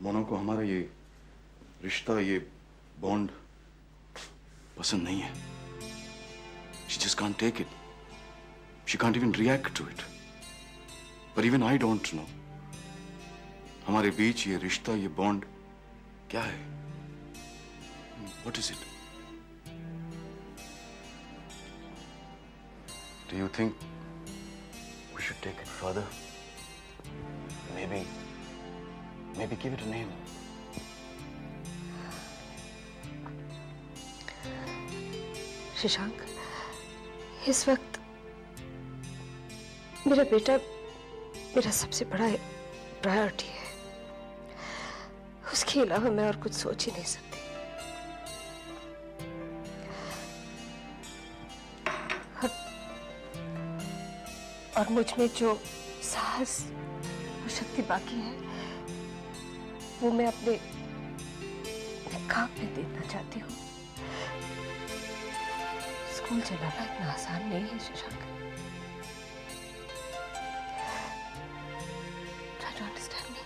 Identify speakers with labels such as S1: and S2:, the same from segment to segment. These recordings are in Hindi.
S1: मोना को हमारा ये रिश्ता, ये बॉन्ड पसंद नहीं है। She just can't take it. She can't even react to it. But even I don't know. हमारे बीच ये रिश्ता, ये बॉन्ड क्या है? What is it? Do you think we should take it further? Maybe give it a name.
S2: Shashank, इस वक्त मेरा बेटा मेरा सबसे बड़ा प्रायोरिटी है। उसके अलावा मैं और कुछ सोच ही नहीं सकती। और मुझ में जो साहस और शक्ति बाकी है वो मैं अपने काम में देना चाहती हूँ। स्कूल चलाना इतना आसान नहीं है Shashank. Try to understand me.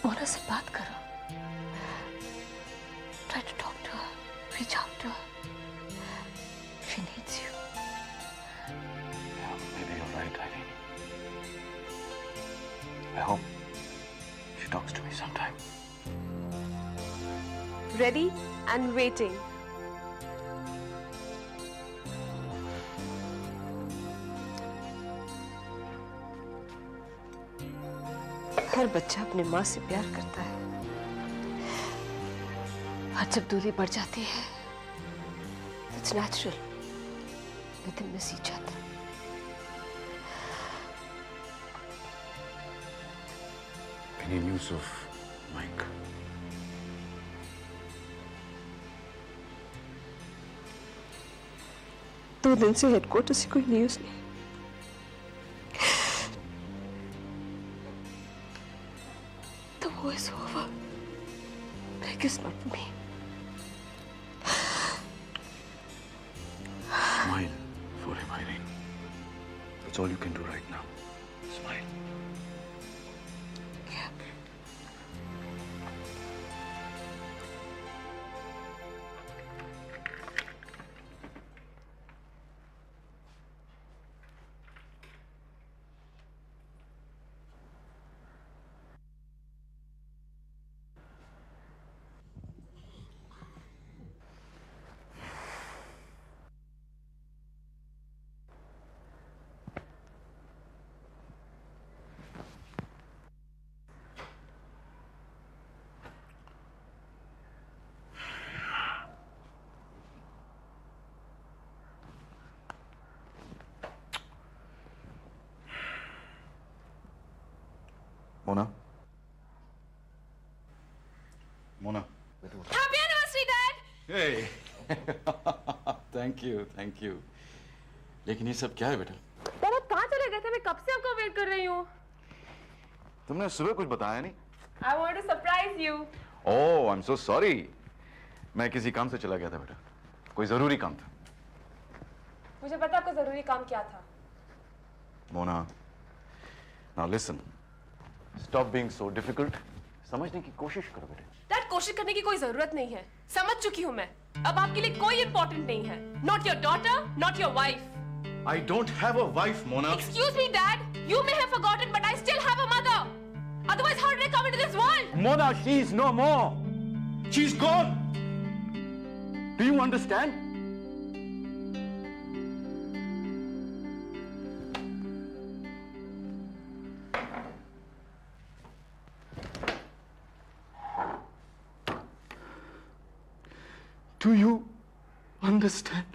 S2: Mona से बात करो। Try to talk to her. Reach out to her. She needs you.
S1: Yeah, maybe you're right, Irene. I hope she talks to me sometime.
S3: Ready and waiting.
S2: हर बच्चा अपनी माँ से प्यार करता है और जब दूरी बढ़ जाती है इट्स नेचुरल कि दिल में सींच जाता है।
S1: Any news of Mike?
S2: दो दिन से हेडक्वार्टर से कोई न्यूज नहीं। The war is over. Mike is not for me.
S1: Smile for him, Irene. That's all you can do right now. Smile.
S2: Yeah.
S1: Mona? Mona?
S3: Happy anniversary, Dad!
S1: Hey! Thank you. लेकिन ये सब क्या है बेटा?
S3: Dad, आप कहाँ चले गए थे? मैं कब से आपका वेट कर रही हूँ।
S1: तुमने सुबह कुछ बताया नहीं?
S3: I want to surprise you.
S1: Oh, I'm so sorry. मैं किसी काम से चला गया था बेटा। कोई जरूरी काम था।
S3: मुझे पता आपका जरूरी काम क्या था।
S1: Mona, now listen. Stop being so difficult. समझने की कोशिश करो बेटे।
S3: Dad, कोशिश करने की कोई जरूरत नहीं है। समझ चुकी हूँ मैं। अब आपके लिए कोई इम्पोर्टेंट नहीं है। Not your daughter, not your wife.
S1: I don't have a wife, Mona.
S3: Excuse me, Dad. You may have forgotten, but I still have a mother. Otherwise, how did I come into this world?
S1: Mona, she's no more. She's gone. Do you understand? Do you understand?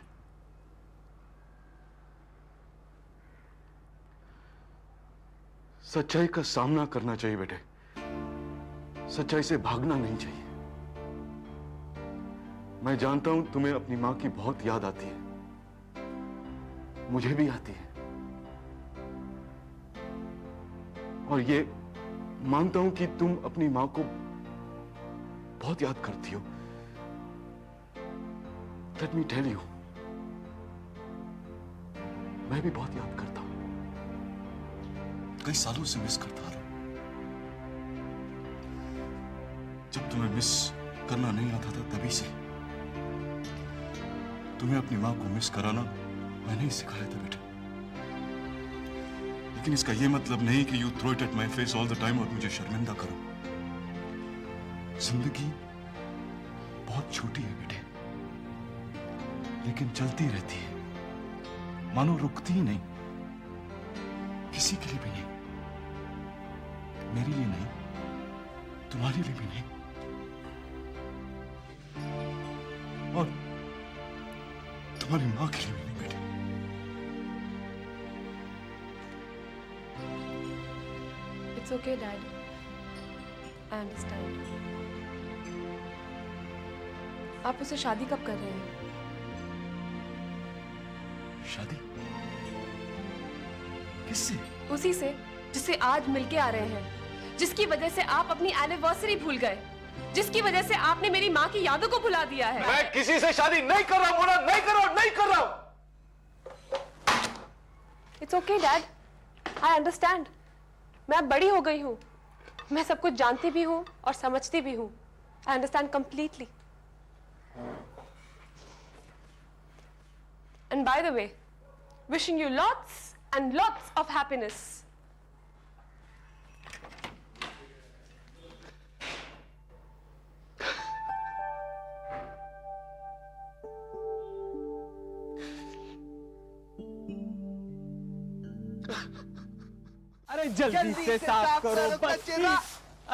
S1: सच्चाई का सामना करना चाहिए बेटे। सच्चाई से भागना नहीं चाहिए। मैं जानता हूं तुम्हें अपनी मां की बहुत याद आती है। मुझे भी आती है। और ये मानता हूं कि तुम अपनी मां को बहुत याद करती हो। Let me tell you, मैं भी बहुत याद करता हूं। कई सालों से मिस करता रहा। जब तुम्हें मिस करना नहीं आता था तभी से। तुम्हें अपनी मां को मिस कराना मैंने ही सिखाया था बेटे। लेकिन इसका यह मतलब नहीं कि you throw it at my face all the time और मुझे शर्मिंदा करो। जिंदगी बहुत छोटी है बेटे, लेकिन चलती रहती है, मानो रुकती ही नहीं। किसी के लिए भी नहीं, मेरे लिए नहीं, तुम्हारे लिए भी नहीं, और तुम्हारी मां के लिए भी नहीं बेटे।
S3: It's okay, Dad. I understand. आप उससे शादी कब कर रहे हैं?
S1: शादी किससे?
S3: उसी से जिससे आज मिलके आ रहे हैं, जिसकी वजह से आप अपनी एनिवर्सरी भूल गए, जिसकी वजह से आपने मेरी माँ की यादों को भुला दिया है।
S1: मैं किसी से शादी नहीं कर रहा मोना, नहीं कर रहा, नहीं कर रहा।
S3: It's okay, Dad. I understand. मैं अब बड़ी हो गई हूँ, मैं सब कुछ जानती भी हूँ और समझती भी हूँ। I understand completely. And by the way, wishing you lots and lots of happiness.
S4: अरे जल्दी से साफ करो बस्ती।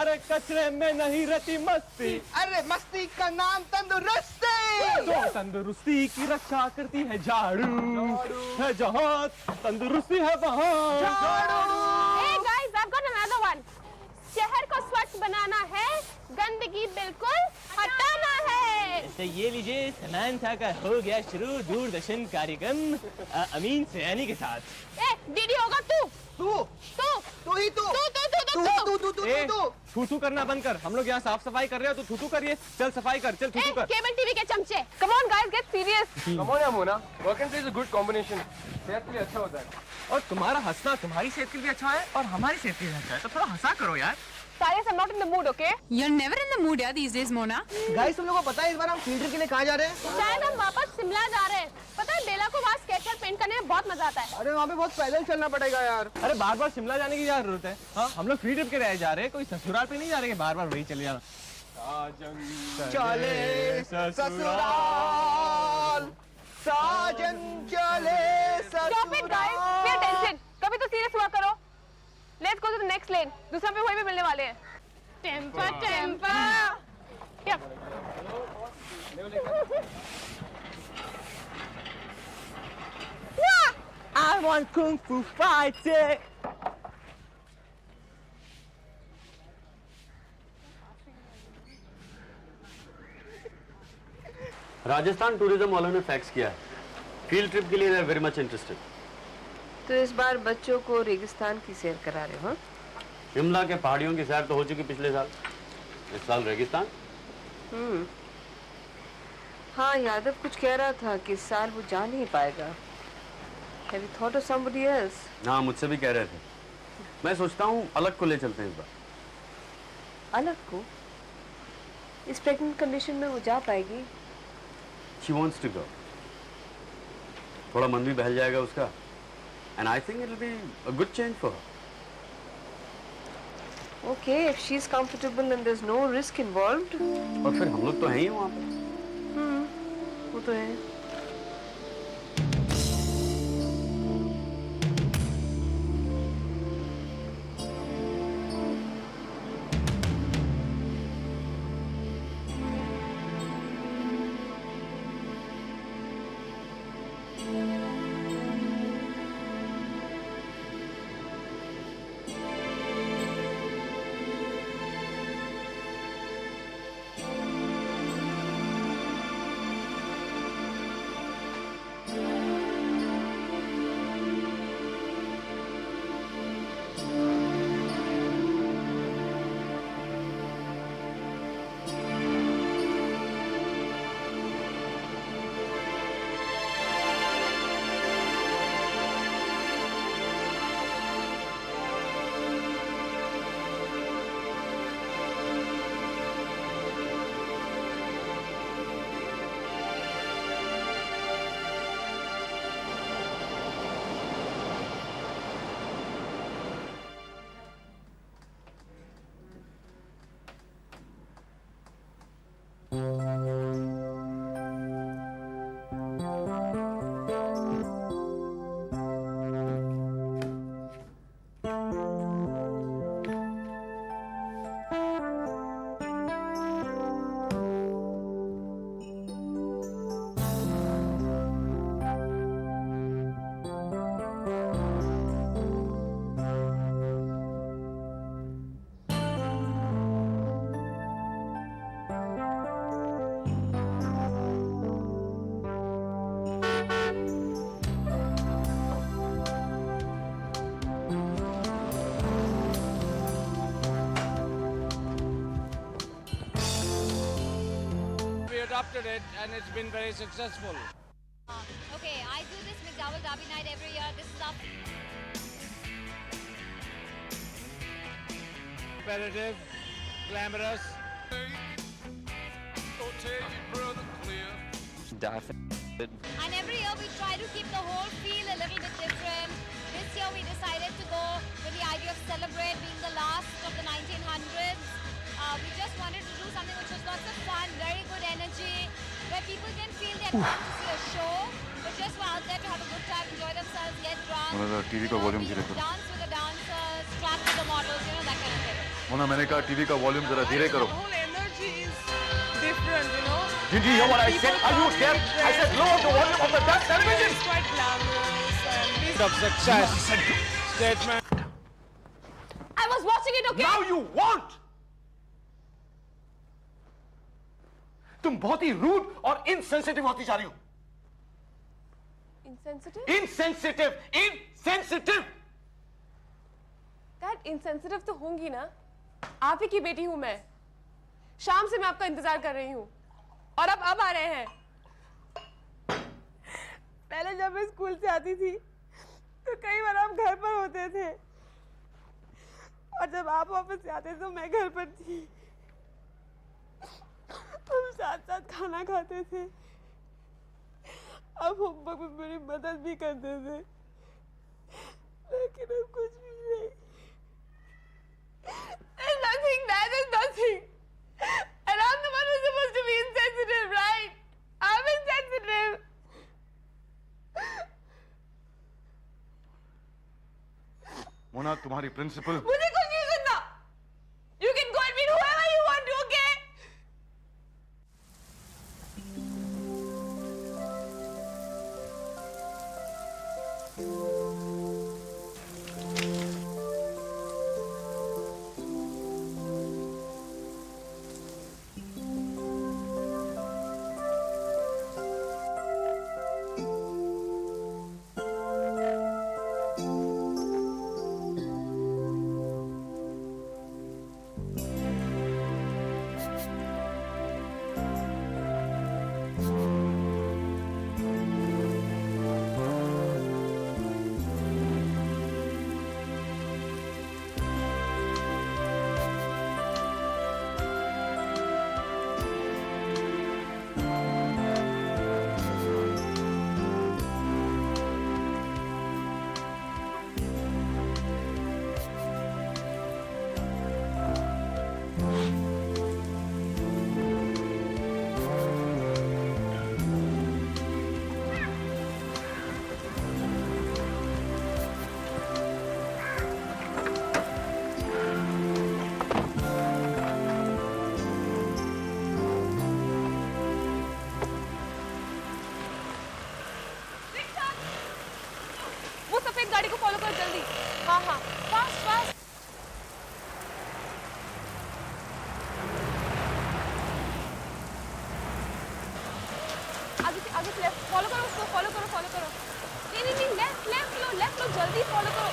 S4: अरे कचरे में नहीं रहती मस्ती।
S5: अरे मस्ती का नाम तंदुरुस्ती।
S4: तो तंदुरुस्ती की रक्षा करती है झाड़ू। है जहाँ तंदुरुस्ती है वहाँ झाड़ू।
S6: Hey guys, I've got another one. शहर को स्वच्छ बनाना है, गंदगी बिल्कुल हटाना है।
S7: तो ये लीजिए, समांथा का हो गया शुरू दूरदर्शन कार्यक्रम अमीन सयानी के साथ।
S6: ए, दीदी होगा तू।
S5: तू
S6: तू
S5: तू ही तू
S4: ए, थू करना बंद कर। हम लोग यहाँ साफ सफाई कर रहे हो तो थू करिए। चल सफाई कर, चल थू कर।
S6: केबल टीवी के चमचे। Come on guys, get serious.
S4: Come on Mona, work and play is a good combination. सेहत के लिए अच्छा होता है। और तुम्हारा हंसना तुम्हारी सेहत के लिए अच्छा है और हमारी सेहत के लिए अच्छा है, तो थोड़ा हंसा करो यार।
S6: Cyrus, I'm not in the mood, okay?
S8: You're never in the mood, yeah, these days, Mona.
S5: Guys तुम लोगों को पता है इस बार हम थिएटर के लिए कहाँ जा रहे हैं?
S6: शायद हम वापस शिमला जा रहे हैं। पता है बेला को वहाँ स्केचर पेंट करने में बहुत मजा आता है।
S5: अरे वहाँ पे बहुत पैदल चलना पड़ेगा यार।
S4: अरे बार बार शिमला जाने की क्या जरूरत है? हाँ, हम लोग फ्री ट्रिप के रह जा रहे हैं, कोई ससुराल पे नहीं जा रहे कि बार बार वही चले जाना।
S5: चले ससुराल, साजन चले
S6: Stop it guys, pay attention. कभी तो सीरियस हुआ करो। Let's go to the next lane. दूसरा पे वही भी मिलने वाले हैं। Temper, temper. Yep.
S7: I want kung fu fighting.
S9: Rajasthan tourism वालों ने फैक्स किया है, फील्ड ट्रिप के लिए they are very much interested.
S2: तो इस बार बच्चों को रेगिस्तान की सैर करा रहे हो?
S9: शिमला के पहाड़ियों की सैर तो हो चुकी पिछले साल, इस साल रेगिस्तान।
S2: हाँ, यादव कुछ कह रहा था कि इस साल वो जा नहीं पाएगा। Have you thought of somebody else?
S9: हाँ, मुझसे भी कह रहे थे। मैं सोचता हूँ अलग को ले चलते हैं इस बार।
S2: अलग को? इस प्रेग्नेंट कंडीशन में वो जा पाएगी?
S9: She wants to go. थोड़ा मन भी बहल जाएगा उसका, and I think it'll be a good change for her.
S2: Okay, if she's comfortable and there's no risk involved.
S9: और फिर हम लोग तो हैं ही वहाँ पे।
S2: वो तो है।
S10: adopted it and it's been very successful.
S6: Okay, I do this McDowell Derby night every year. This is our
S10: Competitive, glamorous.
S6: And every year we try to keep the whole feel a little bit different. This year we decided to go with the idea of Celebrate being the last of the 1900s. We just wanted to do something which was lots of fun, very good energy, where people can feel they're coming to see a show, but just were out there to have a good time, enjoy themselves, get drunk.
S1: TV का वॉल्यूम धीरे करो।
S6: Dance with the dancers, clap with the models, you know, that kind of thing.
S1: Mona, मैंने कहा टीवी का वॉल्यूम जरा धीरे करो।
S4: The whole energy is different, you know.
S1: Did you hear what I said? Are you deaf? I said lower the volume of the Dutch television.
S4: It's quite glamorous and
S10: Of success. Statement.
S3: I was watching it, okay?
S1: Now you won't. तुम बहुत ही रूड और इनसेंसिटिव होती जा रही हो।
S3: Insensitive?
S1: Insensitive, insensitive.
S3: Dad, insensitive तो होंगी ना? आप ही की बेटी हूं मैं। शाम से मैं आपका इंतजार कर रही हूं और अब आ रहे हैं। पहले जब मैं स्कूल से आती थी तो कई बार आप घर पर होते थे और जब आप ऑफिस से आते तो मैं घर पर थी। हम साथ साथ खाना खाते थे। अब होमवर्क में मेरी मदद भी करते थे, लेकिन अब कुछ भी नहीं। There's nothing, Dad, there's nothing. And I'm the one who's supposed to be insensitive, right? I'm insensitive.
S1: Mona, तुम्हारी प्रिंसिपल।
S3: मुझे कुछ नहीं सुनना। You can go and meet whoever you want to, okay? गाड़ी को फॉलो कर जल्दी। हाँ हाँ, फास्ट फास्ट। आगे से लेफ्ट फॉलो करो उसको, फॉलो करो फॉलो करो। नहीं लेफ्ट लो जल्दी फॉलो करो।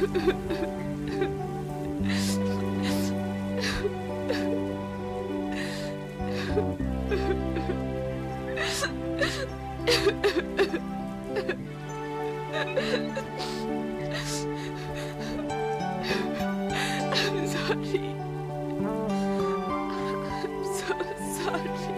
S2: I'm sorry. I'm so sorry.